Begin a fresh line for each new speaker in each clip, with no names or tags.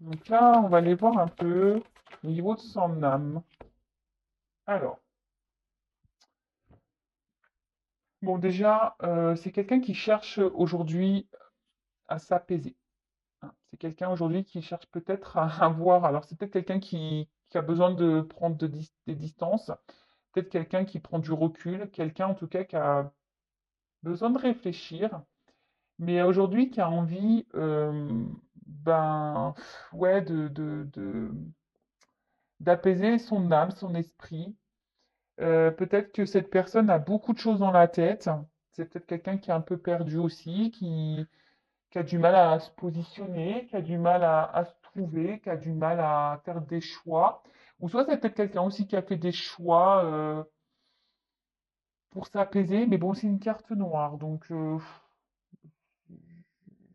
Donc là, on va aller voir un peu au niveau de son âme. Alors, bon, déjà, c'est quelqu'un qui cherche aujourd'hui à s'apaiser, hein. C'est quelqu'un aujourd'hui qui cherche peut-être à voir. Alors, c'est peut-être quelqu'un qui a besoin de prendre des distances, peut-être quelqu'un qui prend du recul, quelqu'un en tout cas qui a besoin de réfléchir, mais aujourd'hui qui a envie, ben, ouais, d'apaiser son âme, son esprit. Peut-être que cette personne a beaucoup de choses dans la tête. C'est peut-être quelqu'un qui est un peu perdu aussi, qui a du mal à se positionner, qui a du mal à se trouver, qui a du mal à faire des choix. Ou soit c'est peut-être quelqu'un aussi qui a fait des choix pour s'apaiser, mais bon, c'est une carte noire. Donc,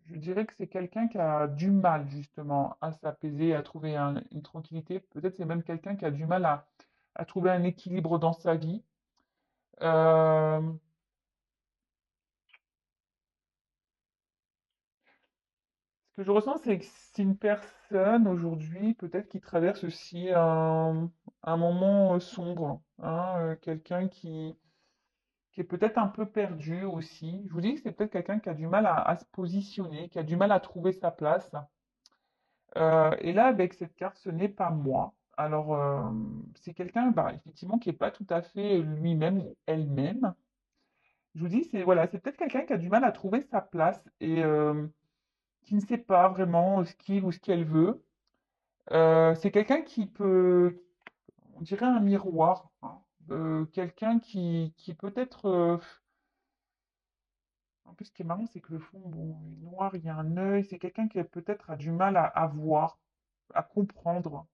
je dirais que c'est quelqu'un qui a du mal justement à s'apaiser, à trouver une tranquillité. Peut-être c'est même quelqu'un qui a du mal à trouver un équilibre dans sa vie. Euh, Ce que je ressens, c'est que c'est une personne aujourd'hui, peut-être qui traverse aussi un moment sombre, hein, quelqu'un qui est peut-être un peu perdu aussi. Je vous dis que c'est peut-être quelqu'un qui a du mal à se positionner, qui a du mal à trouver sa place. Et là, avec cette carte, ce n'est pas moi. Alors, c'est quelqu'un, bah, effectivement, qui n'est pas tout à fait lui-même ou elle-même. Je vous dis, c'est voilà, c'est peut-être quelqu'un qui a du mal à trouver sa place et qui ne sait pas vraiment ce qu'il ou ce qu'elle veut. C'est quelqu'un qui peut, on dirait un miroir, hein. Quelqu'un qui peut-être, en plus, ce qui est marrant, c'est que le fond, bon, il est noir, il y a un œil. C'est quelqu'un qui peut-être a du mal à voir, à comprendre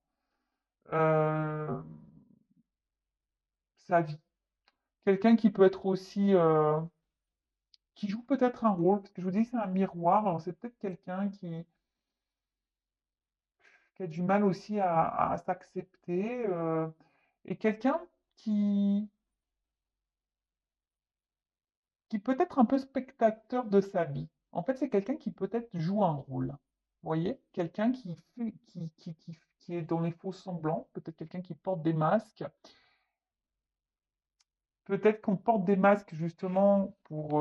euh, sa vie. Quelqu'un qui peut être aussi, qui joue peut-être un rôle, parce que je vous dis, c'est un miroir. Alors, c'est peut-être quelqu'un qui a du mal aussi à s'accepter, et quelqu'un qui, qui peut être un peu spectateur de sa vie. En fait, c'est quelqu'un qui peut-être joue un rôle. Vous voyez? Quelqu'un qui est dans les faux semblants, peut-être quelqu'un qui porte des masques. Peut-être qu'on porte des masques justement pour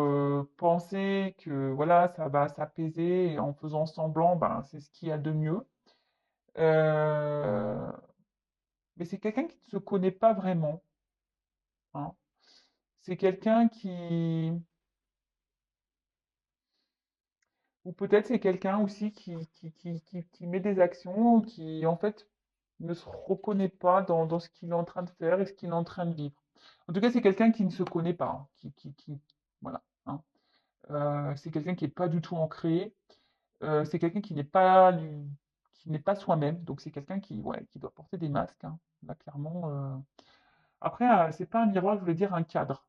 penser que voilà, ça va s'apaiser et en faisant semblant, ben, c'est ce qu'il y a de mieux. Euh, mais c'est quelqu'un qui ne se connaît pas vraiment, hein. C'est quelqu'un ou peut-être c'est quelqu'un aussi qui met des actions, qui en fait ne se reconnaît pas dans ce qu'il est en train de faire et ce qu'il est en train de vivre. En tout cas, c'est quelqu'un qui ne se connaît pas, hein, voilà, hein. C'est quelqu'un qui n'est pas du tout ancré. C'est quelqu'un qui n'est pas soi-même. Donc c'est quelqu'un ouais, qui doit porter des masques, hein. Là, clairement. Après, c'est pas un miroir, je voulais dire un cadre.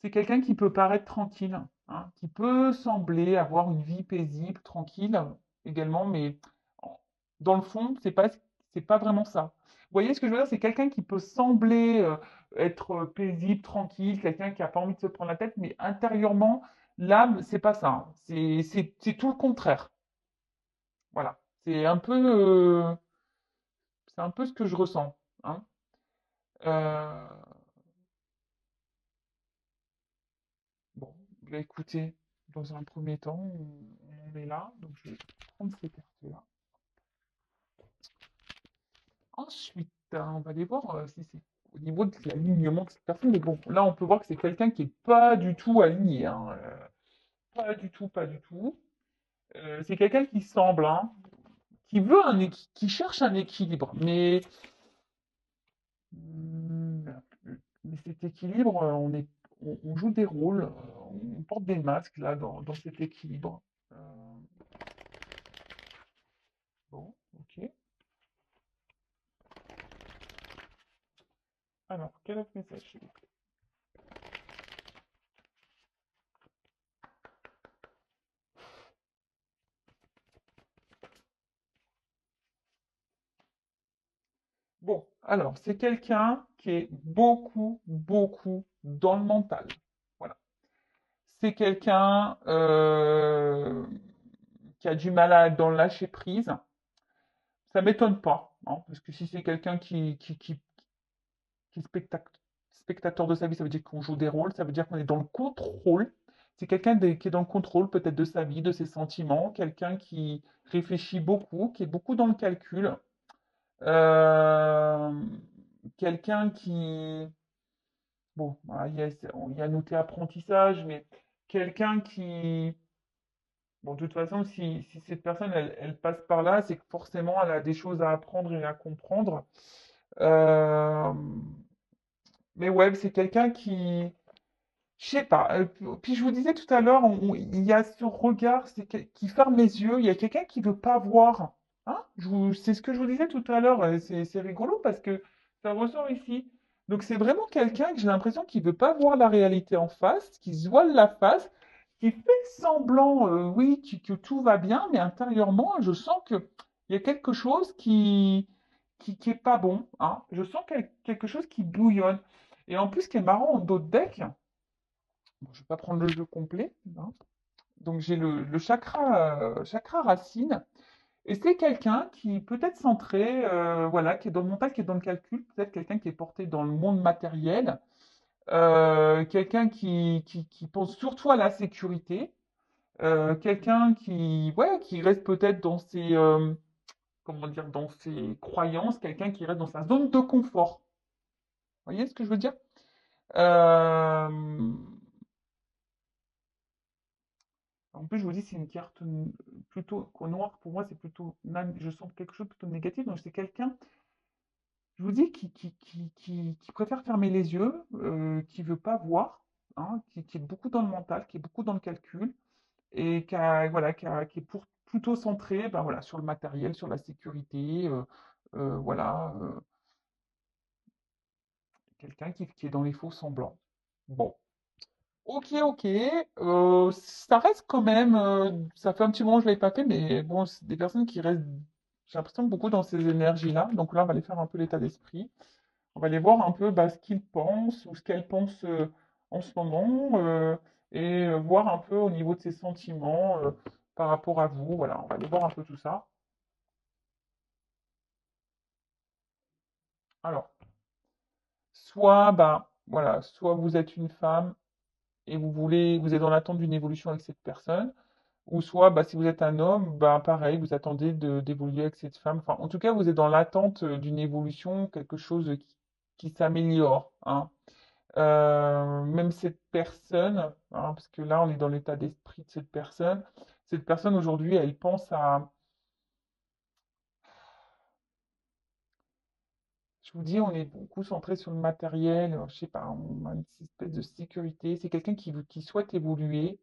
C'est quelqu'un qui peut paraître tranquille, hein, qui peut sembler avoir une vie paisible, tranquille également, mais dans le fond, c'est pas vraiment ça. Vous voyez ce que je veux dire? C'est quelqu'un qui peut sembler être paisible, tranquille, quelqu'un qui n'a pas envie de se prendre la tête, mais intérieurement, l'âme, c'est pas ça, hein. C'est tout le contraire. Voilà. C'est un peu ce que je ressens, hein. Euh, Bon, bah écoutez, dans un premier temps, on en est là, donc je vais prendre ces cartes-là. Ensuite, on va aller voir si c'est au niveau de l'alignement de cette personne. Mais bon, là, on peut voir que c'est quelqu'un qui n'est pas du tout aligné, hein, pas du tout, pas du tout. C'est quelqu'un qui semble, hein, qui veut qui cherche un équilibre, hmm, mais cet équilibre, on joue des rôles, on porte des masques là dans cet équilibre. Euh, bon, ok. Alors, quel autre message, s'il vous plaît? Bon, alors, c'est quelqu'un qui est beaucoup, beaucoup dans le mental. Voilà. C'est quelqu'un qui a du mal à être dans le lâcher prise. Ça m'étonne pas, hein, parce que si c'est quelqu'un qui est spectateur de sa vie, ça veut dire qu'on joue des rôles, ça veut dire qu'on est dans le contrôle. C'est quelqu'un qui est dans le contrôle peut-être de sa vie, de ses sentiments, quelqu'un qui réfléchit beaucoup, qui est beaucoup dans le calcul, euh, quelqu'un qui, bon, voilà, il y a noté apprentissage, mais quelqu'un qui, bon, de toute façon, si cette personne, elle passe par là, c'est que forcément, elle a des choses à apprendre et à comprendre. Euh, mais ouais, c'est quelqu'un qui, je sais pas. Puis je vous disais tout à l'heure, il y a ce regard qui ferme les yeux. Il y a quelqu'un qui veut pas voir. Hein? C'est ce que je vous disais tout à l'heure. C'est rigolo parce que ça ressort ici. Donc c'est vraiment quelqu'un que j'ai l'impression qui veut pas voir la réalité en face, qui se voile la face, qui fait semblant, oui, que tout va bien, mais intérieurement, je sens que il y a quelque chose qui est pas bon. Hein? Je sens quelque chose qui bouillonne. Et en plus, ce qui est marrant en dos de deck. Bon, je vais pas prendre le jeu complet, hein. Donc j'ai le chakra racine. Et c'est quelqu'un qui peut être centré, voilà, qui est dans le mental, qui est dans le calcul, peut-être quelqu'un qui est porté dans le monde matériel, quelqu'un qui pense surtout à la sécurité, quelqu'un ouais, qui reste peut-être dans ses, comment dire, dans ses croyances, quelqu'un qui reste dans sa zone de confort. Vous voyez ce que je veux dire? Euh, En plus, je vous dis, c'est une carte plutôt qu'au noir. Pour moi, c'est plutôt. Je sens quelque chose de plutôt négatif. Donc, c'est quelqu'un, je vous dis, qui préfère fermer les yeux, qui veut pas voir, hein, qui est beaucoup dans le mental, qui est beaucoup dans le calcul, et voilà, qui est plutôt centré ben, voilà, sur le matériel, sur la sécurité. Voilà. Quelqu'un qui est dans les faux semblants. Bon. Ok, ok. Ça reste quand même. Ça fait un petit moment que je ne l'avais pas fait, mais bon, c'est des personnes qui restent, j'ai l'impression, beaucoup dans ces énergies-là. Donc là, on va aller faire un peu l'état d'esprit. On va aller voir un peu bah, ce qu'ils pensent ou ce qu'elles pensent en ce moment et voir un peu au niveau de ses sentiments par rapport à vous. Voilà, on va aller voir un peu tout ça. Alors, soit, bah, voilà, soit vous êtes une femme et vous êtes dans l'attente d'une évolution avec cette personne. Ou soit, bah, si vous êtes un homme, bah, pareil, vous attendez d'évoluer avec cette femme. Enfin, en tout cas, vous êtes dans l'attente d'une évolution, quelque chose qui s'améliore, hein. Même cette personne, hein, parce que là, on est dans l'état d'esprit de cette personne. Cette personne, aujourd'hui, elle pense à... Je vous dis, on est beaucoup centré sur le matériel. Je sais pas, on a une espèce de sécurité. C'est quelqu'un qui souhaite évoluer.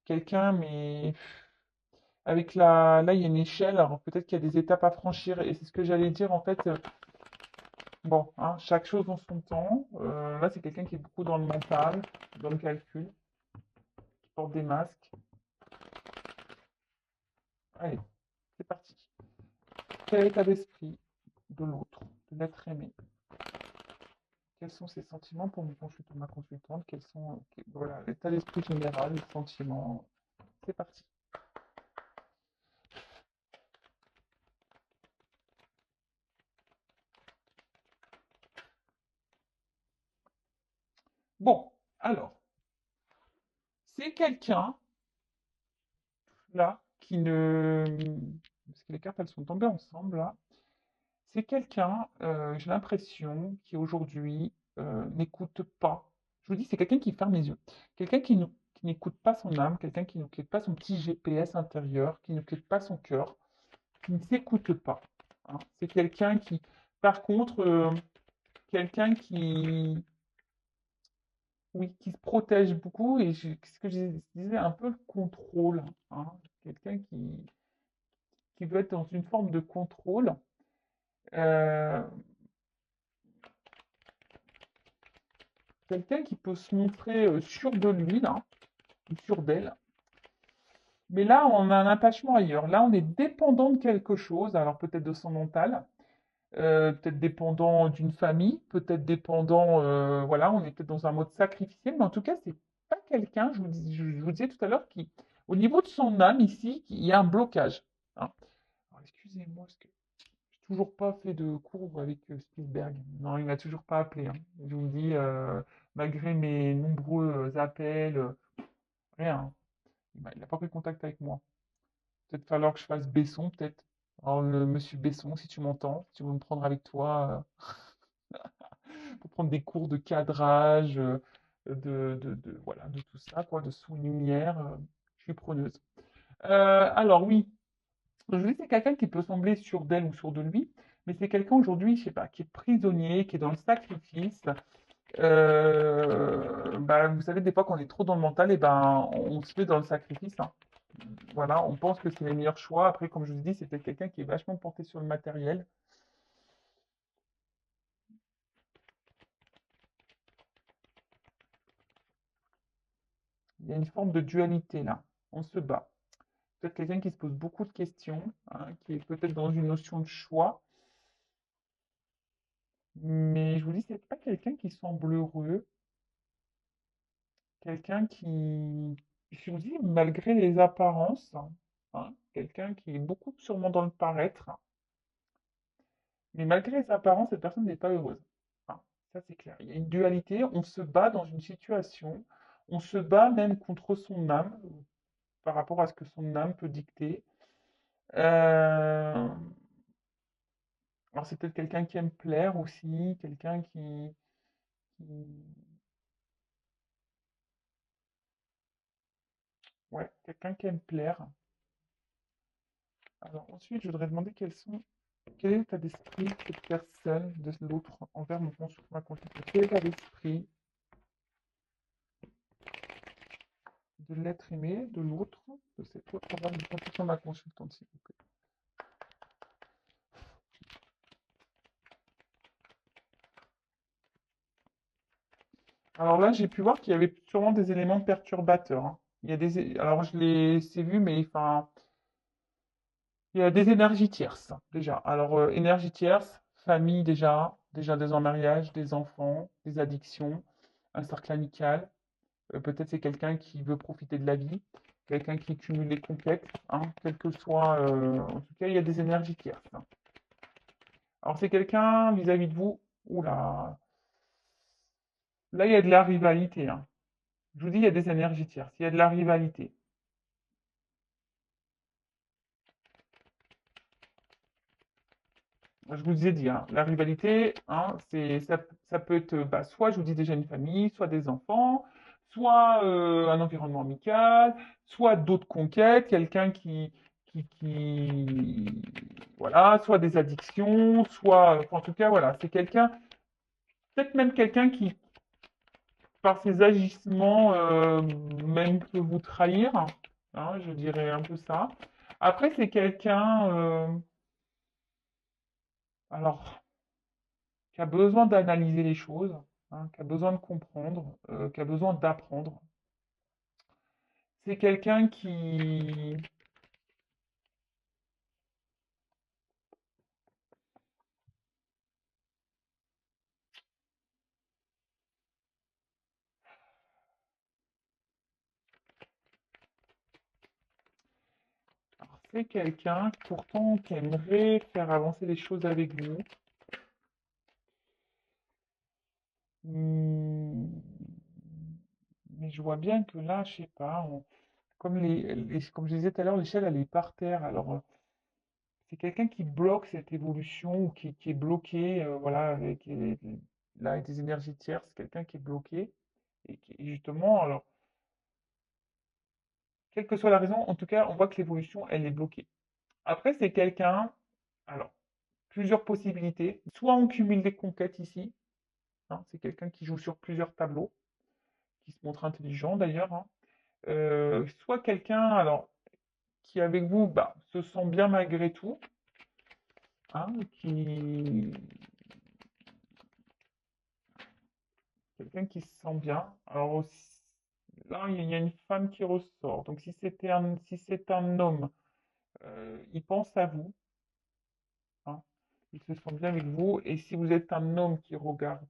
Quelqu'un, mais avec là, il y a une échelle, alors peut-être qu'il y a des étapes à franchir, et c'est ce que j'allais dire en fait. Bon, hein, chaque chose dans son temps. Là, c'est quelqu'un qui est beaucoup dans le mental, dans le calcul, qui porte des masques. Allez, c'est parti. Quel état d'esprit de l'autre, de l'être aimé? Quels sont ses sentiments pour ma consultante? Quels sont, voilà, l'état d'esprit général, les sentiments? C'est parti. Bon, alors, c'est quelqu'un là qui ne, parce que les cartes elles sont tombées ensemble là. C'est quelqu'un, j'ai l'impression, qui aujourd'hui n'écoute pas. Je vous dis, c'est quelqu'un qui ferme les yeux. Quelqu'un qui n'écoute pas son âme, quelqu'un qui n'écoute pas son petit GPS intérieur, qui n'écoute pas son cœur, qui ne s'écoute pas, hein. C'est quelqu'un qui, par contre, quelqu'un qui, oui, qui se protège beaucoup et ce que je disais, un peu le contrôle, hein. Quelqu'un qui veut être dans une forme de contrôle. Euh, Quelqu'un qui peut se montrer sûr de lui, là, ou sûr d'elle. Mais là, on a un attachement ailleurs. Là, on est dépendant de quelque chose, alors peut-être de son mental, peut-être dépendant d'une famille, peut-être dépendant, voilà, on est peut-être dans un mode sacrificiel, mais en tout cas, c'est pas quelqu'un, je vous disais tout à l'heure, qui, Au niveau de son âme, ici, il y a un blocage. Hein. Alors, excusez-moi, parce que j'ai toujours pas fait de cours avec Spielberg. Non, il m'a toujours pas appelé. Hein. Je vous le dis, malgré mes nombreux appels, rien. Hein. Il n'a pas pris contact avec moi. Peut-être falloir que je fasse Besson, peut-être. Alors, monsieur Besson, si tu m'entends, si tu veux me prendre avec toi pour prendre des cours de cadrage, voilà, de tout ça, quoi, de sous-lumière, je suis preneuse. Alors oui, je vous dis, c'est quelqu'un qui peut sembler sûr d'elle ou sûr de lui, mais c'est quelqu'un aujourd'hui, je sais pas, qui est prisonnier, qui est dans le sacrifice. Bah, vous savez, des fois, quand on est trop dans le mental, et ben, on se met dans le sacrifice. Hein. Voilà, on pense que c'est les meilleurs choix. Après, comme je vous dis, c'est peut-être quelqu'un qui est vachement porté sur le matériel. Il y a une forme de dualité là. On se bat. Peut-être quelqu'un qui se pose beaucoup de questions, hein, qui est peut-être dans une notion de choix. Mais je vous dis, c'est pas quelqu'un qui semble heureux, quelqu'un qui, je vous dis, malgré les apparences, hein, quelqu'un qui est beaucoup sûrement dans le paraître, mais malgré les apparences, cette personne n'est pas heureuse. Hein, ça, c'est clair. Il y a une dualité, on se bat dans une situation, on se bat même contre son âme, par rapport à ce que son âme peut dicter. Euh, alors, c'est peut-être quelqu'un qui aime plaire aussi, quelqu'un ouais, quelqu'un qui aime plaire. Alors ensuite, je voudrais demander quel est l'état d'esprit de cette personne, de l'autre, envers ma consultante. Quel est l'état d'esprit de l'être aimé, de l'autre, de cet autre envers ma consultante, s'il vous plaît. Alors là, j'ai pu voir qu'il y avait sûrement des éléments perturbateurs. Hein. Il y a alors je les ai vus, mais enfin, il y a des énergies tierces, déjà. Alors, énergie tierce, famille déjà des en mariage, des enfants, des addictions, un cercle amical. Peut-être c'est quelqu'un qui veut profiter de la vie, quelqu'un qui cumule les conquêtes, hein, quel que soit. En tout cas, il y a des énergies tierces. Hein. Alors, c'est quelqu'un vis-à-vis de vous. Oula, là, il y a de la rivalité. Hein. Je vous dis, il y a des énergies tierces, il y a de la rivalité. Je vous ai dit, hein, la rivalité, hein, ça peut être bah, soit, je vous dis déjà, une famille, soit des enfants, soit un environnement amical, soit d'autres conquêtes, quelqu'un qui, voilà, soit des addictions, soit, enfin, en tout cas, voilà, c'est quelqu'un, peut-être même quelqu'un qui, par ses agissements, même peut vous trahir, hein, je dirais un peu ça. Après, c'est quelqu'un, alors, qui a besoin d'analyser les choses, hein, qui a besoin de comprendre, qui a besoin d'apprendre. C'est quelqu'un qui... alors, c'est quelqu'un pourtant qui aimerait faire avancer les choses avec vous. Hmm, mais je vois bien que là, je sais pas, comme comme je disais tout à l'heure, l'échelle elle est par terre. Alors, c'est quelqu'un qui bloque cette évolution ou qui est bloqué, voilà, là, avec des énergies tierces, c'est quelqu'un qui est bloqué. Et justement, alors, quelle que soit la raison, en tout cas, on voit que l'évolution, elle est bloquée. Après, c'est quelqu'un, alors, plusieurs possibilités. Soit on cumule des conquêtes ici, hein, c'est quelqu'un qui joue sur plusieurs tableaux, qui se montre intelligent d'ailleurs. Hein. Soit quelqu'un, alors, qui avec vous, bah, se sent bien malgré tout, hein, quelqu'un qui se sent bien. Alors, là, il y a une femme qui ressort. Donc, si c'est un homme, il pense à vous. Hein. Il se sent bien avec vous. Et si vous êtes un homme qui regarde,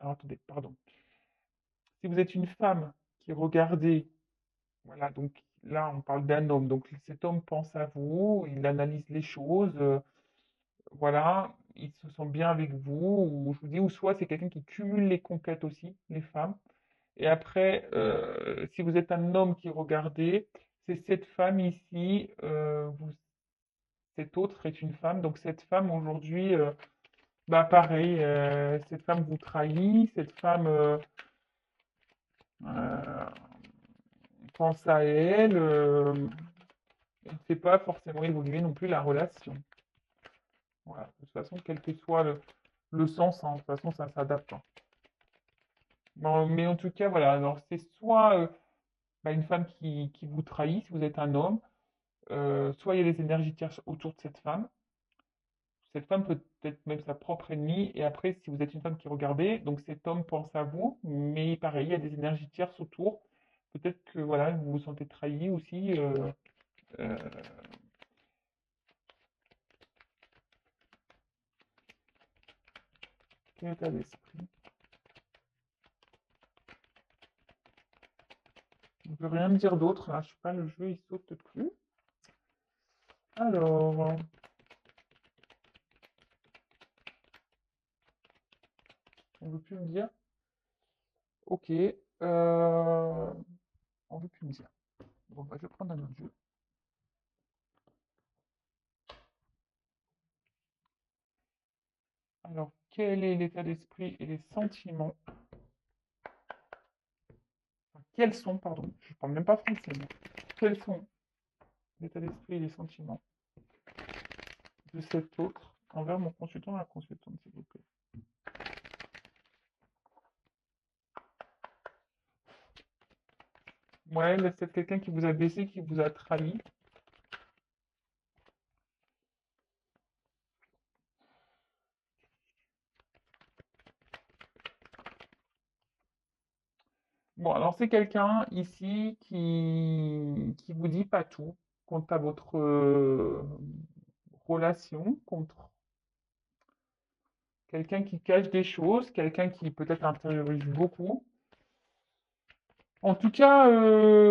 alors, attendez, pardon. Si vous êtes une femme qui regardez, voilà, donc là, on parle d'un homme, donc cet homme pense à vous, il analyse les choses, voilà, il se sent bien avec vous, ou je vous dis, ou soit c'est quelqu'un qui cumule les conquêtes aussi, les femmes. Et après, si vous êtes un homme qui regardez, c'est cette femme ici, cette autre est une femme, donc cette femme aujourd'hui, bah pareil, cette femme vous trahit, cette femme euh, pense à elle, elle ne fait pas forcément évoluer non plus la relation. Voilà. De toute façon, quel que soit le sens, hein, de toute façon, ça s'adapte, hein. Bon, mais en tout cas, voilà. Alors, c'est soit bah, une femme qui vous trahit, si vous êtes un homme, soit il y a des énergies tierces autour de cette femme. Cette femme peut être même sa propre ennemie. Et après, si vous êtes une femme qui regardez, donc cet homme pense à vous, mais pareil, il y a des énergies tierces autour. Peut-être que voilà, vous vous sentez trahi aussi. Euh, Quel état d'esprit? Je ne peux rien me dire d'autre, là. Je sais pas, le jeu, il saute plus. Alors, on veut plus me dire. Ok. On veut plus me dire. Bon, bah, je vais prendre un autre jeu. Alors, quel est l'état d'esprit et les sentiments? Enfin, quels sont, pardon, je ne parle même pas français, moi. Quels sont l'état d'esprit et les sentiments de cet autre envers mon consultant ou la consultante, s'il vous plaît? Ouais, là, c'est quelqu'un qui vous a blessé, qui vous a trahi. Bon, alors c'est quelqu'un ici qui vous dit pas tout quant à votre relation, contre quelqu'un qui cache des choses, quelqu'un qui peut-être intériorise beaucoup. En tout cas,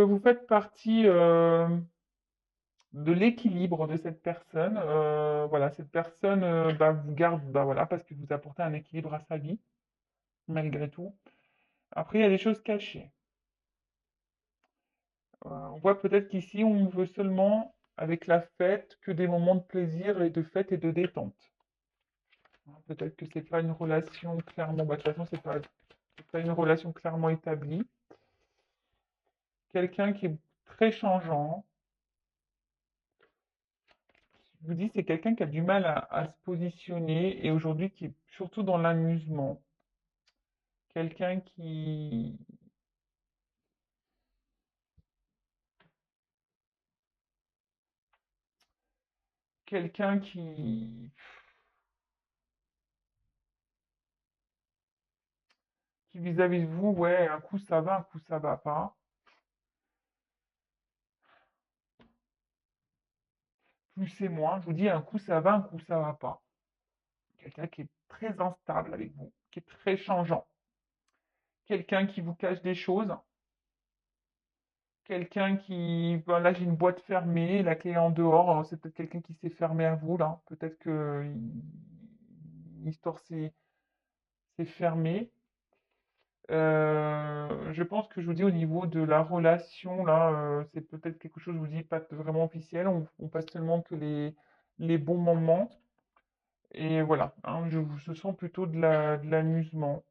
vous faites partie de l'équilibre de cette personne. Voilà, cette personne bah, vous garde, bah, voilà, parce que vous apportez un équilibre à sa vie, malgré tout. Après, il y a des choses cachées. On voit peut-être qu'ici, on veut seulement, avec la fête, que des moments de plaisir et de fête et de détente. Hein, peut-être que c'est pas une relation clairement, bah, de toute façon, c'est pas une relation clairement établie. Quelqu'un qui est très changeant. Je vous dis, c'est quelqu'un qui a du mal à se positionner et aujourd'hui qui est surtout dans l'amusement. Quelqu'un quelqu'un qui vis-à-vis de vous, ouais, un coup ça va, un coup ça va pas. Plus c'est moins, je vous dis, un coup ça va, un coup ça va pas. Quelqu'un qui est très instable avec vous, qui est très changeant. Quelqu'un qui vous cache des choses. Quelqu'un qui, ben là j'ai une boîte fermée, la clé est en dehors, alors c'est peut-être quelqu'un qui s'est fermé à vous là. Peut-être que l'histoire s'est fermée. Je pense que je vous dis au niveau de la relation, là, c'est peut-être quelque chose, je vous dis, pas vraiment officiel. On passe seulement que les bons moments. Et voilà, hein, je sens plutôt de l'amusement.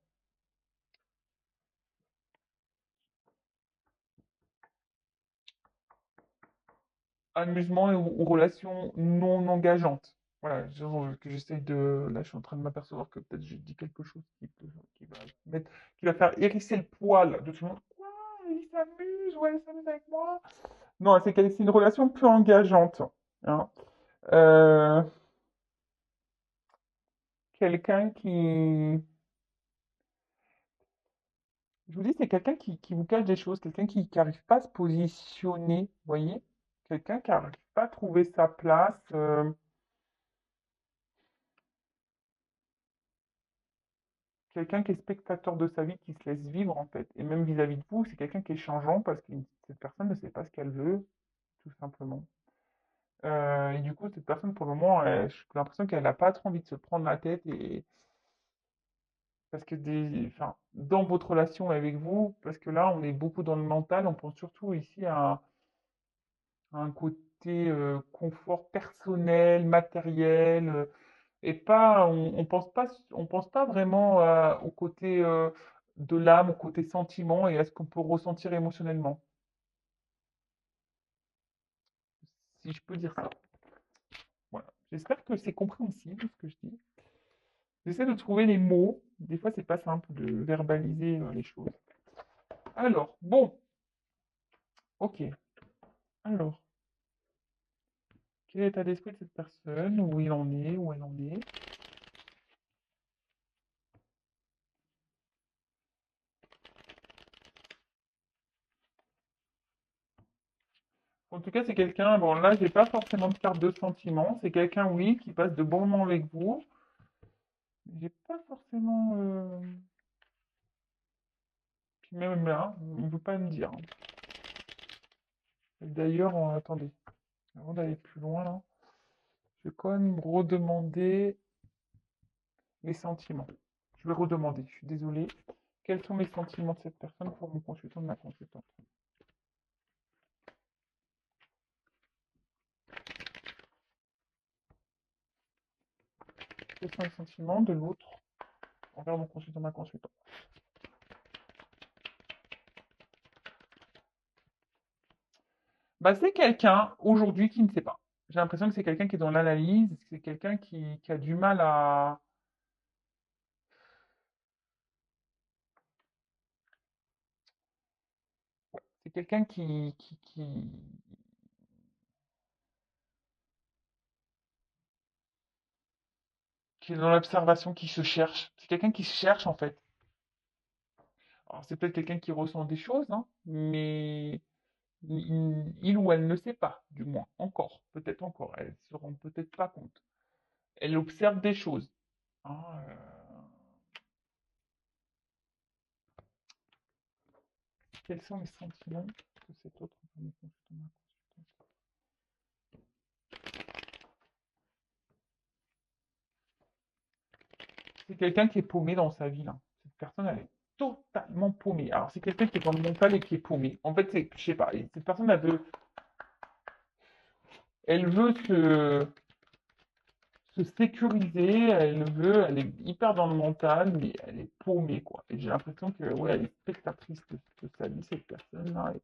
Amusement ou relation non engageante. Voilà, que j'essaye de. Là, je suis en train de m'apercevoir que peut-être je dis quelque chose qui va qui va faire hérisser le poil de tout le monde. Quoi? Il s'amuse, ouais, il s'amuse avec moi. Non, c'est une relation peu engageante, hein. Euh, Quelqu'un qui. Je vous dis, c'est quelqu'un qui vous cache des choses, quelqu'un qui n'arrive pas à se positionner, vous voyez? Quelqu'un qui n'arrive pas à trouver sa place. Quelqu'un qui est spectateur de sa vie, qui se laisse vivre en fait. Et même vis-à-vis de vous, c'est quelqu'un qui est changeant parce que cette personne ne sait pas ce qu'elle veut. tout simplement. Et du coup, cette personne, pour le moment, j'ai l'impression qu'elle n'a pas trop envie de se prendre la tête et parce que enfin, dans votre relation avec vous, parce que là, on est beaucoup dans le mental, on pense surtout ici à un côté confort personnel, matériel, et pas, on pense pas vraiment au côté de l'âme, au côté sentiment et à ce qu'on peut ressentir émotionnellement, si je peux dire ça. Voilà. J'espère que c'est compréhensible ce que je dis. J'essaie de trouver les mots. Des fois, c'est pas simple de verbaliser les choses. Alors, bon, ok. Alors, quel est l'état d'esprit de cette personne? Où il en est? Où elle en est? En tout cas, c'est quelqu'un, bon là, j'ai pas forcément de carte de sentiment. C'est quelqu'un, oui, qui passe de bons moments avec vous. J'ai pas forcément. Puis même là, on ne veut pas me dire. Et d'ailleurs, attendez, avant d'aller plus loin, là, je vais quand même redemander les sentiments. Je vais redemander, je suis désolé. Quels sont les sentiments de cette personne pour mon consultant de ma consultante? Quels sont les sentiments de l'autre envers mon consultant, ma consultante? Bah, c'est quelqu'un aujourd'hui qui ne sait pas. J'ai l'impression que c'est quelqu'un qui est dans l'analyse, c'est quelqu'un qui a du mal à. C'est quelqu'un qui est dans l'observation, qui se cherche. C'est quelqu'un qui se cherche en fait. Alors, c'est peut-être quelqu'un qui ressent des choses, hein, mais il ou elle ne sait pas, du moins, encore, peut-être encore. Elle se rend peut-être pas compte. Elle observe des choses, hein, quels sont les sentiments que cet autre peut me consulter? C'est quelqu'un qui est paumé dans sa vie, là. Cette personne, elle est totalement paumée. Alors, c'est quelqu'un qui est dans le mental et qui est paumé. En fait, c'est, je sais pas, cette personne, elle veut se sécuriser, elle est hyper dans le mental, mais elle est paumée, quoi. Et j'ai l'impression que, ouais, elle est spectatrice de sa vie, cette personne-là.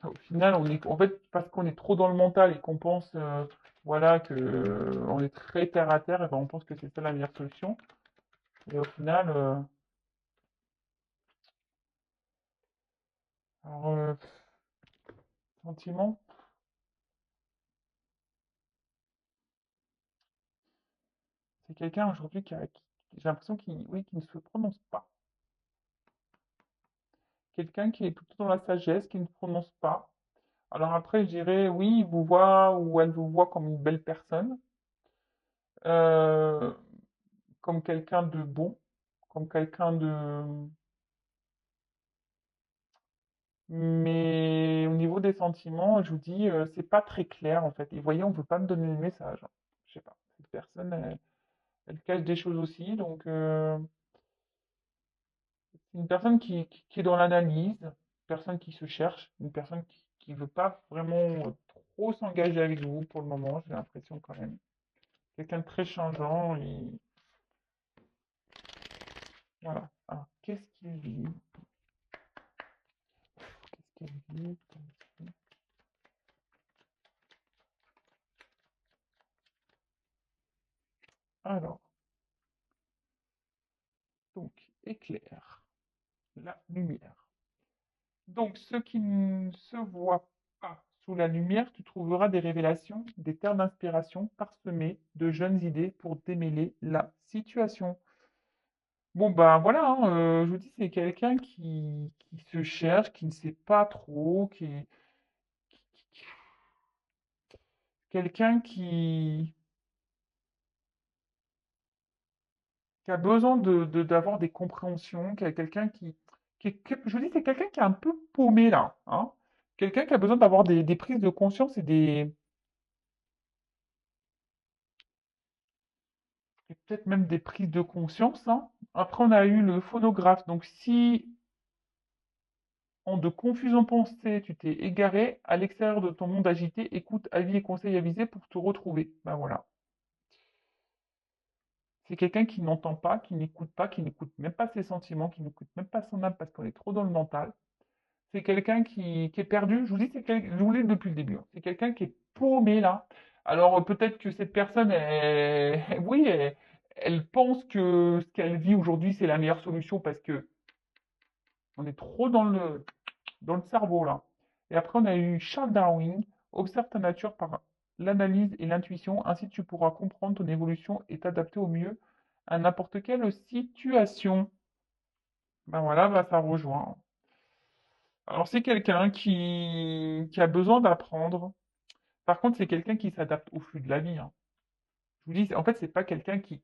Au final, en fait, parce qu'on est trop dans le mental et qu'on pense, voilà, que on est très terre à terre, et ben on pense que c'est ça la meilleure solution. Et au final, alors, sentiment, c'est quelqu'un aujourd'hui j'ai l'impression qu'il, oui, qui ne se prononce pas. Quelqu'un qui est plutôt dans la sagesse, qui ne se prononce pas. Alors après, je dirais, oui, il vous voit ou elle vous voit comme une belle personne, euh, comme quelqu'un de bon, comme quelqu'un de. Mais au niveau des sentiments, je vous dis, c'est pas très clair en fait. Et voyez, on veut pas me donner le message, hein. Je sais pas. Cette personne, elle cache des choses aussi, donc c'est une personne qui est dans l'analyse, une personne qui se cherche, une personne qui veut pas vraiment trop s'engager avec vous pour le moment, j'ai l'impression quand même. Quelqu'un de très changeant et voilà. Alors, qu'est-ce qu'il vit? Qu'est-ce qu'elle vit? Alors, donc, éclair, la lumière. Donc, ce qui ne se voit pas sous la lumière, tu trouveras des révélations, des terres d'inspiration parsemées de jeunes idées pour démêler la situation. Bon, ben voilà, hein, je vous dis, c'est quelqu'un qui se cherche, qui ne sait pas trop, quelqu'un qui a besoin d'avoir des compréhensions, qui a quelqu'un je vous dis, c'est quelqu'un qui est un peu paumé là, hein, Quelqu'un qui a besoin d'avoir des prises de conscience et peut-être même des prises de conscience, hein. Après, on a eu le phonographe. Donc, si en de confusion pensée, tu t'es égaré à l'extérieur de ton monde agité, écoute, avis et conseils avisés pour te retrouver. Ben voilà. C'est quelqu'un qui n'entend pas, qui n'écoute même pas ses sentiments, qui n'écoute même pas son âme parce qu'on est trop dans le mental. C'est quelqu'un qui est perdu. Je vous dis, je vous l'ai dit depuis le début, hein. C'est quelqu'un qui est paumé là. Alors peut-être que cette personne, oui, elle pense que ce qu'elle vit aujourd'hui, c'est la meilleure solution parce que on est trop dans le cerveau là. Et après, on a eu Charles Darwin. Observe ta nature par l'analyse et l'intuition. Ainsi, tu pourras comprendre ton évolution et t'adapter au mieux à n'importe quelle situation. Ben voilà, bah, ça rejoint. Alors, c'est quelqu'un qui a besoin d'apprendre. Par contre, c'est quelqu'un qui s'adapte au flux de la vie, hein. Je vous dis, en fait, c'est pas quelqu'un qui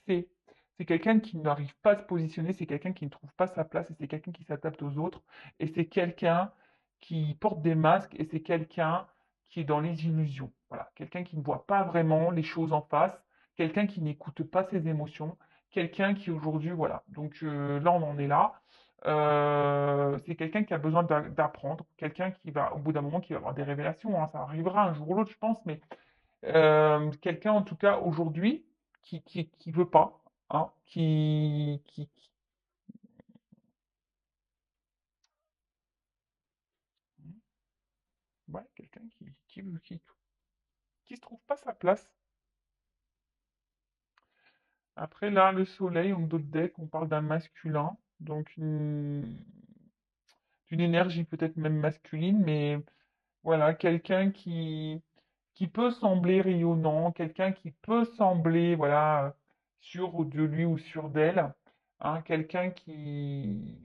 sait. C'est quelqu'un qui n'arrive pas à se positionner, c'est quelqu'un qui ne trouve pas sa place, et c'est quelqu'un qui s'adapte aux autres, et c'est quelqu'un qui porte des masques, et c'est quelqu'un qui est dans les illusions. Voilà, quelqu'un qui ne voit pas vraiment les choses en face, quelqu'un qui n'écoute pas ses émotions, quelqu'un qui aujourd'hui, voilà. Donc là, on en est là. C'est quelqu'un qui a besoin d'apprendre, quelqu'un qui va, au bout d'un moment, qui va avoir des révélations, hein. Ça arrivera un jour ou l'autre, je pense, mais quelqu'un en tout cas aujourd'hui qui veut pas, hein, ouais, quelqu'un qui se trouve pas sa place. Après là, le soleil, en d'autres decks, on parle d'un masculin, donc d'une énergie peut-être même masculine, mais voilà, quelqu'un qui peut sembler rayonnant, quelqu'un qui peut sembler, voilà, sûr de lui ou sûr d'elle, hein, quelqu'un qui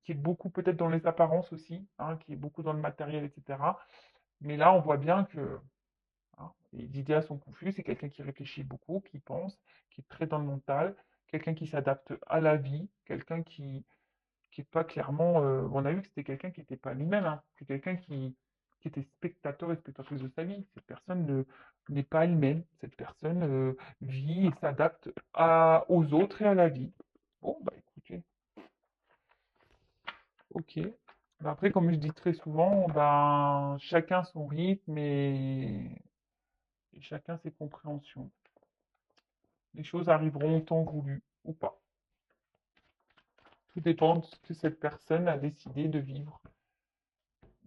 est beaucoup peut-être dans les apparences aussi, hein, qui est beaucoup dans le matériel, etc. Mais là, on voit bien que hein, les idées sont confuses, c'est quelqu'un qui réfléchit beaucoup, qui pense, qui est très dans le mental, quelqu'un qui s'adapte à la vie, quelqu'un qui est pas clairement. On a vu que c'était quelqu'un qui n'était pas lui-même, hein. C'est quelqu'un qui était spectateur et spectatrice de sa vie. Cette personne n'est pas elle-même. Cette personne vit et s'adapte aux autres et à la vie. Bon, bah écoutez, ok. Bah, après, comme je dis très souvent, ben, chacun son rythme et chacun ses compréhensions. Les choses arriveront au temps voulu ou pas. Tout dépend de ce que cette personne a décidé de vivre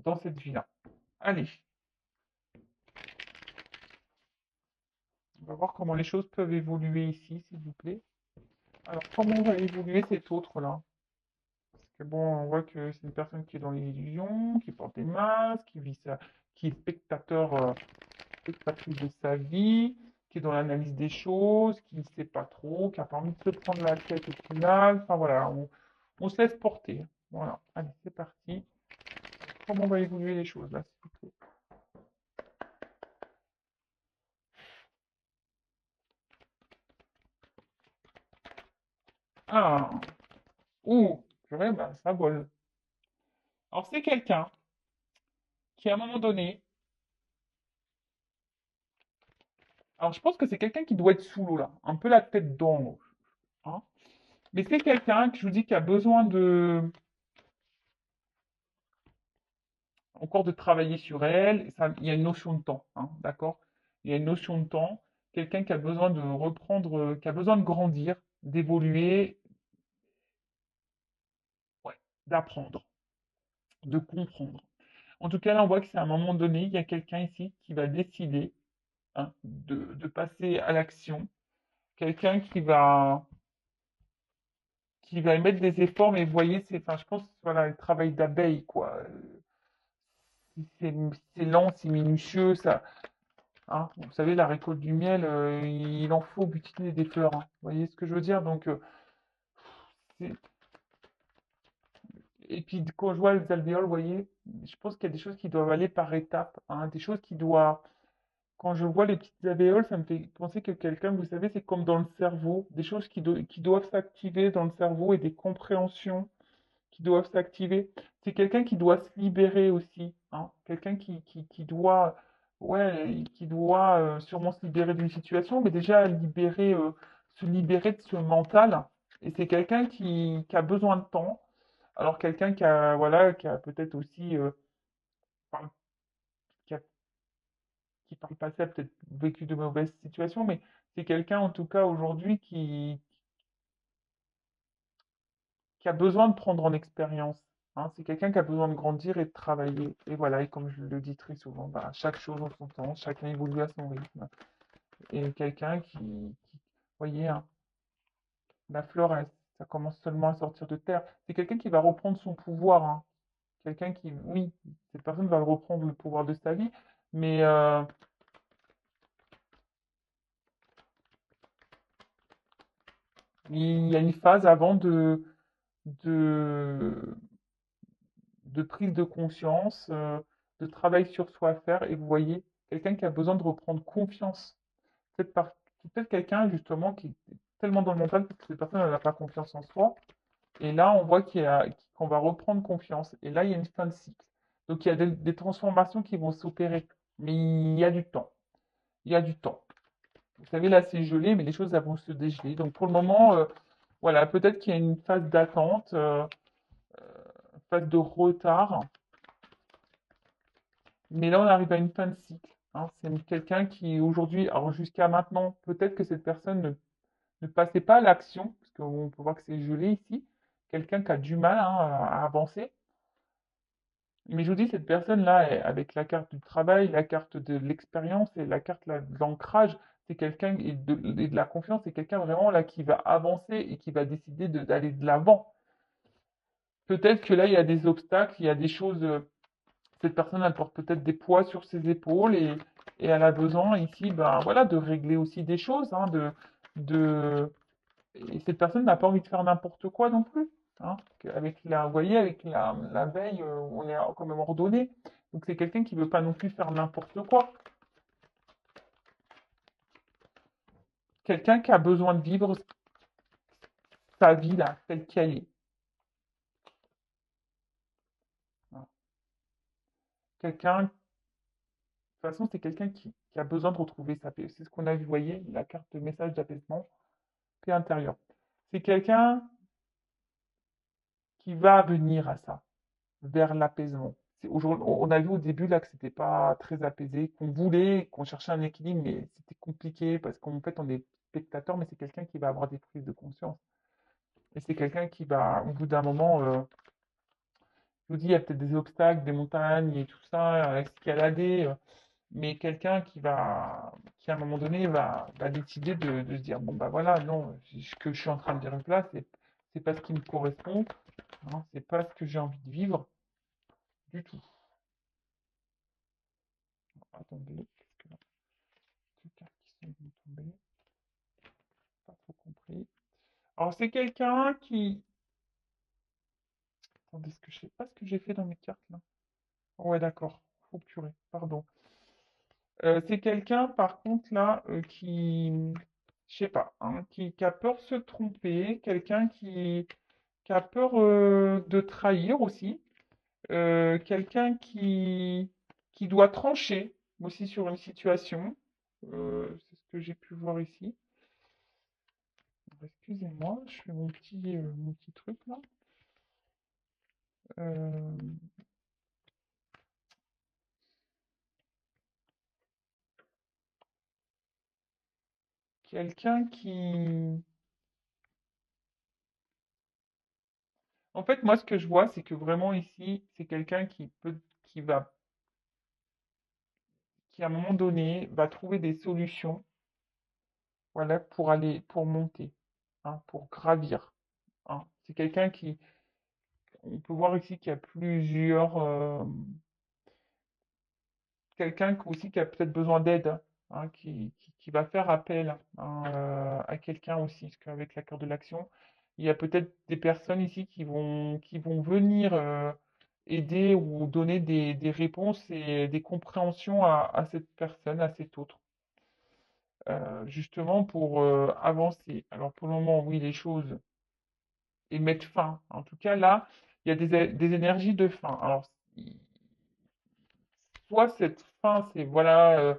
dans cette vie-là. Allez, on va voir comment les choses peuvent évoluer ici, s'il vous plaît. Alors, comment va évoluer cet autre-là? Parce que bon, on voit que c'est une personne qui est dans les illusions, qui porte des masques, qui est spectateur, spectatrice de sa vie, qui est dans l'analyse des choses, qui ne sait pas trop, qui a pas envie de se prendre la tête au final. Enfin voilà, on se laisse porter. Voilà, allez, c'est parti. Comment va évoluer les choses là, s'il vous plaît? Ah, ouh, purée, bah, ça vole. Alors, c'est quelqu'un qui, à un moment donné, alors je pense que c'est quelqu'un qui doit être sous l'eau là, un peu la tête dans l'eau, hein. Mais c'est quelqu'un que je vous dis qui a besoin encore de travailler sur elle. Il y a une notion de temps, hein, d'accord? Il y a une notion de temps. Quelqu'un qui a besoin de reprendre, qui a besoin de grandir, d'évoluer, ouais, d'apprendre, de comprendre. En tout cas, là, on voit que c'est à un moment donné, il y a quelqu'un ici qui va décider, hein, de passer à l'action. Quelqu'un qui va émettre des efforts, mais vous voyez, enfin, je pense, voilà, le travail d'abeille, quoi. C'est c'est lent, c'est minutieux, ça, hein. Vous savez, la récolte du miel, il en faut butiner des fleurs, hein. Vous voyez ce que je veux dire? Donc, c'est- et puis quand je vois les alvéoles, vous voyez, je pense qu'il y a des choses qui doivent aller par étapes, hein, des choses qui doivent. Quand je vois les petites alvéoles, ça me fait penser que quelqu'un, vous savez, c'est comme dans le cerveau, des choses qui doivent s'activer dans le cerveau et des compréhensions qui doivent s'activer. C'est quelqu'un qui doit se libérer aussi, hein. Quelqu'un qui doit, ouais, qui doit sûrement se libérer d'une situation, mais déjà se libérer de ce mental. Et c'est quelqu'un qui a besoin de temps. Alors quelqu'un qui a, voilà, qui a peut-être aussi, par- qui a, qui par le passé a peut-être vécu de mauvaises situations, mais c'est quelqu'un en tout cas aujourd'hui qui a besoin de prendre en expérience, hein. C'est quelqu'un qui a besoin de grandir et de travailler. Et voilà, et comme je le dis très souvent, bah, chaque chose en son temps, chacun évolue à son rythme. Et quelqu'un voyez, hein, la fleur, ça commence seulement à sortir de terre. C'est quelqu'un qui va reprendre son pouvoir, hein. Quelqu'un qui, oui, cette personne va reprendre le pouvoir de sa vie, mais il y a une phase avant de, de prise de conscience, de travail sur soi à faire. Et vous voyez, quelqu'un qui a besoin de reprendre confiance. Peut-être par, peut-être quelqu'un justement qui est tellement dans le mental que cette personne n'a pas confiance en soi. Et là, on voit qu'on va reprendre confiance. Et là, il y a une fin de cycle. Donc, il y a des transformations qui vont s'opérer. Mais il y a du temps. Il y a du temps. Vous savez, là, c'est gelé, mais les choses elles vont se dégeler. Donc, pour le moment, voilà, peut-être qu'il y a une phase d'attente, phase de retard. Mais là, on arrive à une fin de cycle, hein. C'est quelqu'un qui, aujourd'hui, alors jusqu'à maintenant, peut-être que cette personne ne passait pas à l'action, parce qu'on peut voir que c'est gelé ici. Quelqu'un qui a du mal, hein, à avancer. Mais je vous dis, cette personne-là, avec la carte du travail, la carte de l'expérience et la carte là, de l'ancrage, c'est quelqu'un et de la confiance, c'est quelqu'un vraiment là qui va avancer et qui va décider d'aller de l'avant. Peut-être que là, il y a des obstacles, il y a des choses. Cette personne, elle porte peut-être des poids sur ses épaules et elle a besoin ici, ben voilà, de régler aussi des choses, hein, de, et cette personne n'a pas envie de faire n'importe quoi non plus, hein. Avec la, vous voyez, avec la veille, on est quand même ordonné. Donc c'est quelqu'un qui veut pas non plus faire n'importe quoi. Quelqu'un qui a besoin de vivre sa vie là, telle qu'elle est. Voilà. Quelqu'un, de toute façon, c'est quelqu'un qui a besoin de retrouver sa paix. C'est ce qu'on a vu, vous voyez, la carte de message d'apaisement, paix intérieure. C'est quelqu'un qui va venir à ça, vers l'apaisement. On a vu au début là que c'était pas très apaisé, qu'on voulait, qu'on cherchait un équilibre, mais c'était compliqué parce qu'en fait on est spectateur, mais c'est quelqu'un qui va avoir des prises de conscience. Et c'est quelqu'un qui va, au bout d'un moment, je vous dis, il y a peut-être des obstacles, des montagnes et tout ça à escalader, mais quelqu'un qui à un moment donné va décider de se dire, bon bah voilà, non, ce que je suis en train de dire là, c'est pas ce qui me correspond, hein, c'est pas ce que j'ai envie de vivre du tout. Attendez, parce que là, deux cartes qui sont tombées, pas trop compris. Alors, c'est quelqu'un qui. Attendez, ce que je sais pas ce que j'ai fait dans mes cartes là. Ouais, d'accord. Oh purée, pardon. C'est quelqu'un, par contre, là, qui. Je sais pas, hein, qui a peur de se tromper, quelqu'un qui a peur de trahir aussi, quelqu'un qui doit trancher aussi sur une situation. C'est ce que j'ai pu voir ici. Excusez-moi, je fais mon petit truc là. Euh, quelqu'un qui... En fait, moi, ce que je vois, c'est que vraiment ici, c'est quelqu'un qui à un moment donné, va trouver des solutions, voilà, pour monter, hein, pour gravir, hein. C'est quelqu'un on peut voir ici qu'il y a plusieurs, quelqu'un aussi qui a peut-être besoin d'aide, hein, qui va faire appel, hein, à quelqu'un aussi, parce qu'avec la carte de l'action, il y a peut-être des personnes ici qui vont venir aider ou donner des réponses et des compréhensions à cette personne, à cet autre, justement pour avancer. Alors pour le moment, oui, les choses et mettre fin. En tout cas, là, il y a des énergies de fin. Alors, soit cette fin, c'est voilà,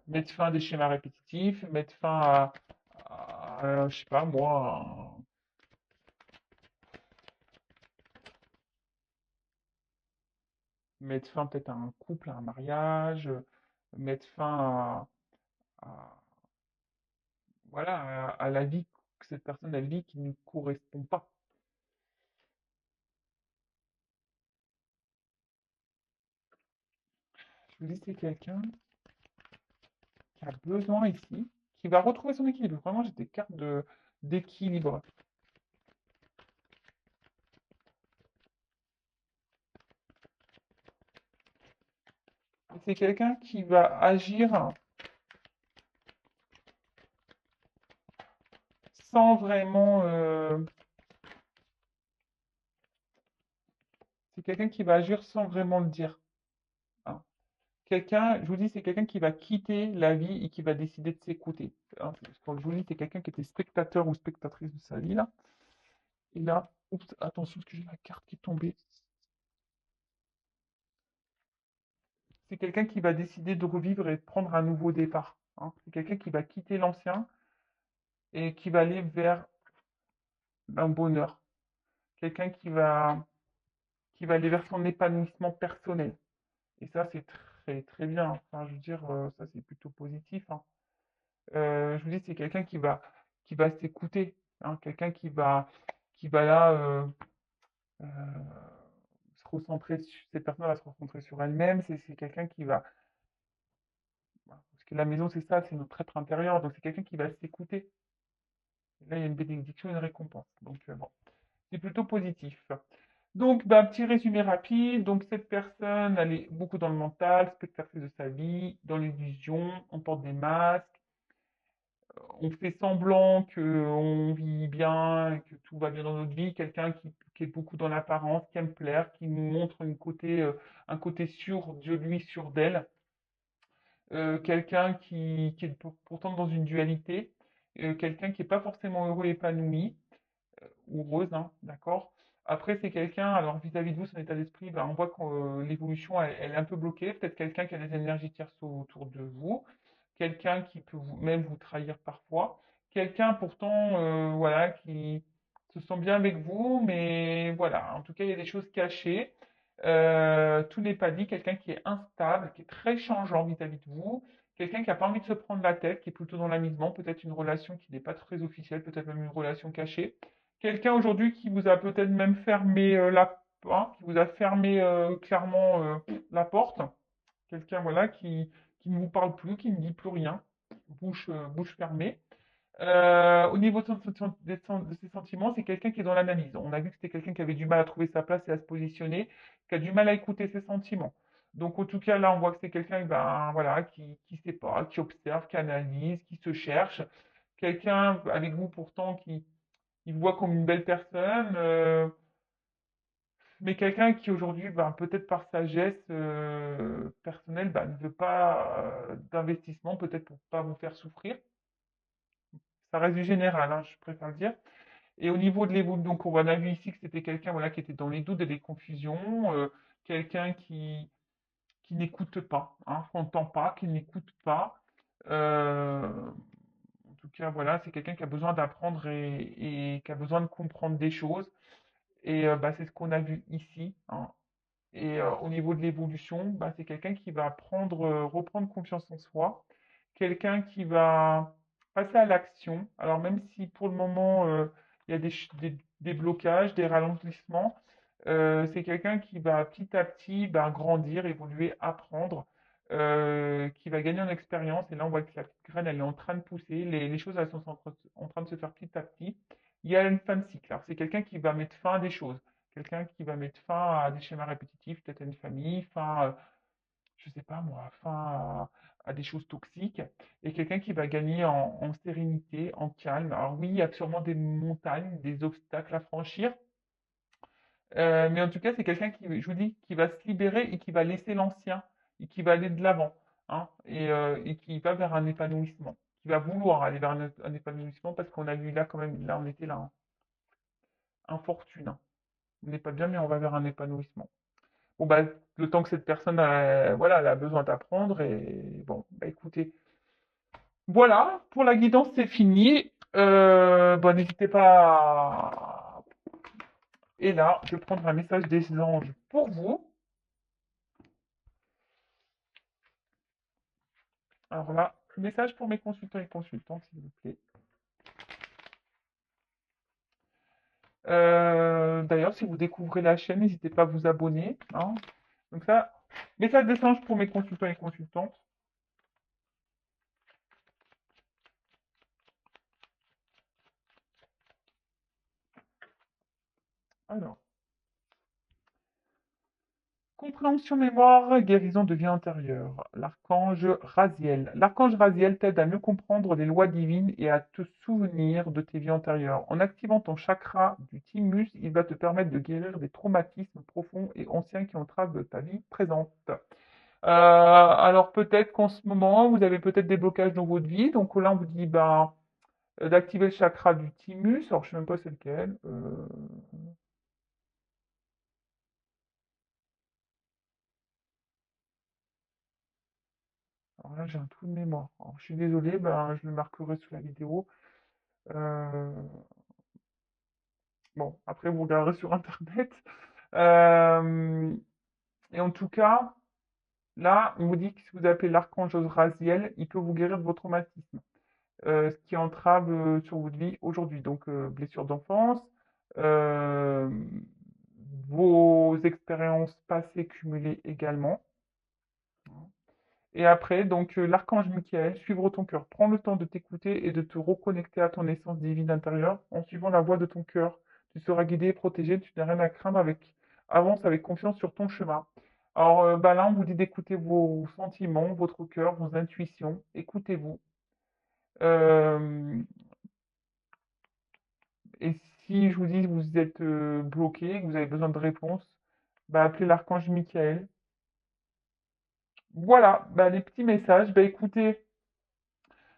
mettre fin à des schémas répétitifs, mettre fin je sais pas moi, mettre fin peut-être à un couple, à un mariage, mettre fin voilà, à la vie que cette personne a vit qui ne correspond pas. Je vous dis, c'est quelqu'un qui a besoin ici, qui va retrouver son équilibre. Vraiment, j'ai des cartes d'équilibre. C'est quelqu'un qui va agir sans vraiment. C'est quelqu'un qui va agir sans vraiment le dire, hein. Quelqu'un, je vous dis, c'est quelqu'un qui va quitter la vie et qui va décider de s'écouter, hein. Quand je vous dis, c'est quelqu'un qui était spectateur ou spectatrice de sa vie, là. Et là, oups, attention, parce que j'ai la carte qui est tombée. C'est quelqu'un qui va décider de revivre et de prendre un nouveau départ, hein. C'est quelqu'un qui va quitter l'ancien et qui va aller vers un bonheur. Quelqu'un qui va aller vers son épanouissement personnel. Et ça, c'est très, très bien. Enfin, je veux dire, ça, c'est plutôt positif, hein. Je vous dis, c'est quelqu'un qui va s'écouter, hein. Quelqu'un qui va là euh, se recentrer, cette personne va se recentrer sur elle-même. C'est quelqu'un qui va, parce que la maison, c'est ça, c'est notre être intérieur. Donc, c'est quelqu'un qui va s'écouter. Là, il y a une bénédiction, une récompense. Donc, bon, c'est plutôt positif. Donc, bah, petit résumé rapide. Donc, cette personne, elle est beaucoup dans le mental, spectatrice de sa vie, dans l'illusion, on porte des masques, on fait semblant qu'on vit bien, que tout va bien dans notre vie. Quelqu'un qui est beaucoup dans l'apparence, qui aime plaire, qui nous montre un côté sûr de lui, sûr d'elle. Quelqu'un qui est pourtant dans une dualité. Quelqu'un qui n'est pas forcément heureux, épanoui ou heureuse, hein, d'accord? Après, c'est quelqu'un, alors vis-à-vis de vous, son état d'esprit, ben, on voit que l'évolution, elle est un peu bloquée. Peut-être quelqu'un qui a des énergies tierces autour de vous, quelqu'un qui peut même vous trahir parfois, quelqu'un pourtant, voilà, qui se sent bien avec vous, mais voilà, en tout cas, il y a des choses cachées. Tout n'est pas dit, quelqu'un qui est instable, qui est très changeant vis-à-vis de vous, quelqu'un qui n'a pas envie de se prendre la tête, qui est plutôt dans l'amusement, peut-être une relation qui n'est pas très officielle, peut-être même une relation cachée. Quelqu'un aujourd'hui qui vous a peut-être même fermé qui vous a fermé clairement la porte. Quelqu'un voilà qui ne vous parle plus, qui ne dit plus rien, bouche fermée. Au niveau de ses sentiments, c'est quelqu'un qui est dans l'analyse. On a vu que c'était quelqu'un qui avait du mal à trouver sa place et à se positionner, qui a du mal à écouter ses sentiments. Donc, en tout cas, là, on voit que c'est quelqu'un ben, voilà, qui sait pas, qui observe, qui analyse, qui se cherche. Quelqu'un avec vous, pourtant, qui il vous voit comme une belle personne, mais quelqu'un qui aujourd'hui, ben, peut-être par sagesse personnelle, ben, ne veut pas d'investissement, peut-être pour pas vous faire souffrir. Ça reste du général, hein, je préfère le dire. Et au niveau de l'évolution, donc on a vu ici que c'était quelqu'un voilà, qui était dans les doutes et les confusions, quelqu'un qui n'écoute pas, hein, qu'on n'entend pas, qui n'écoute pas. Euh, en tout cas, voilà, c'est quelqu'un qui a besoin d'apprendre et qui a besoin de comprendre des choses. Et bah, c'est ce qu'on a vu ici, hein. Et au niveau de l'évolution, bah, c'est quelqu'un qui va reprendre confiance en soi, quelqu'un qui va passer à l'action. Alors même si pour le moment, il y a des blocages, des ralentissements, c'est quelqu'un qui va petit à petit bah, grandir, évoluer, apprendre, qui va gagner en expérience. Et là, on voit que la petite graine, elle est en train de pousser. Les choses, elles sont en train de se faire petit à petit. Il y a une fin de cycle. Alors, c'est quelqu'un qui va mettre fin à des choses. Quelqu'un qui va mettre fin à des schémas répétitifs, peut-être à une famille, fin, je sais pas moi, fin à des choses toxiques. Et quelqu'un qui va gagner en sérénité, en calme. Alors oui, il y a sûrement des montagnes, des obstacles à franchir. Mais en tout cas, c'est quelqu'un qui, je vous dis, qui va se libérer et qui va laisser l'ancien et qui va aller de l'avant, hein, et qui va vers un épanouissement, qui va vouloir aller vers un épanouissement parce qu'on a vu là quand même, là on était là, hein, infortune, hein. On n'est pas bien, mais on va vers un épanouissement. Bon, bah, le temps que cette personne a, voilà, elle a besoin d'apprendre, et bon, bah, écoutez, voilà, pour la guidance, c'est fini. Bon, n'hésitez pas Et là, je vais prendre un message des anges pour vous. Alors là, message pour mes consultants et consultantes, s'il vous plaît. D'ailleurs, si vous découvrez la chaîne, n'hésitez pas à vous abonner, hein. Donc ça, message des anges pour mes consultants et consultantes. Alors, compréhension mémoire, guérison de vie antérieure. L'archange Raziel. L'archange Raziel t'aide à mieux comprendre les lois divines et à te souvenir de tes vies antérieures. En activant ton chakra du thymus, il va te permettre de guérir des traumatismes profonds et anciens qui entravent ta vie présente. Alors peut-être qu'en ce moment, vous avez peut-être des blocages dans votre vie. Donc là, on vous dit ben, d'activer le chakra du thymus. Alors je ne sais même pas c'est lequel. Alors là, j'ai un trou de mémoire. Alors, je suis désolé, ben, je le marquerai sous la vidéo. Euh, bon, après, vous regarderez sur Internet. Euh, et en tout cas, là, on vous dit que si vous appelez l'archange Raziel, il peut vous guérir de vos traumatismes, ce qui entrave sur votre vie aujourd'hui. Donc, blessures d'enfance, euh, vos expériences passées cumulées également. Et après, donc, l'archange Michael, suivre ton cœur. Prends le temps de t'écouter et de te reconnecter à ton essence divine intérieure en suivant la voie de ton cœur. Tu seras guidé et protégé, tu n'as rien à craindre avance avec confiance sur ton chemin. Alors, bah là, on vous dit d'écouter vos sentiments, votre cœur, vos intuitions. Écoutez-vous. Euh, et si je vous dis que vous êtes bloqué, que vous avez besoin de réponses, bah, appelez l'archange Michael. Voilà, bah, les petits messages. Bah, écoutez,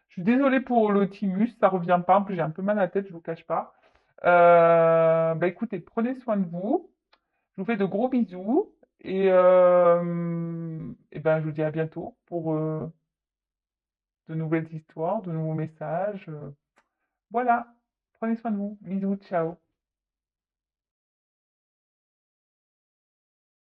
je suis désolée pour le thymus, ça revient pas, en plus j'ai un peu mal à la tête, je vous cache pas. Bah écoutez, prenez soin de vous. Je vous fais de gros bisous et ben je vous dis à bientôt pour de nouvelles histoires, de nouveaux messages. Voilà, prenez soin de vous. Bisous, ciao.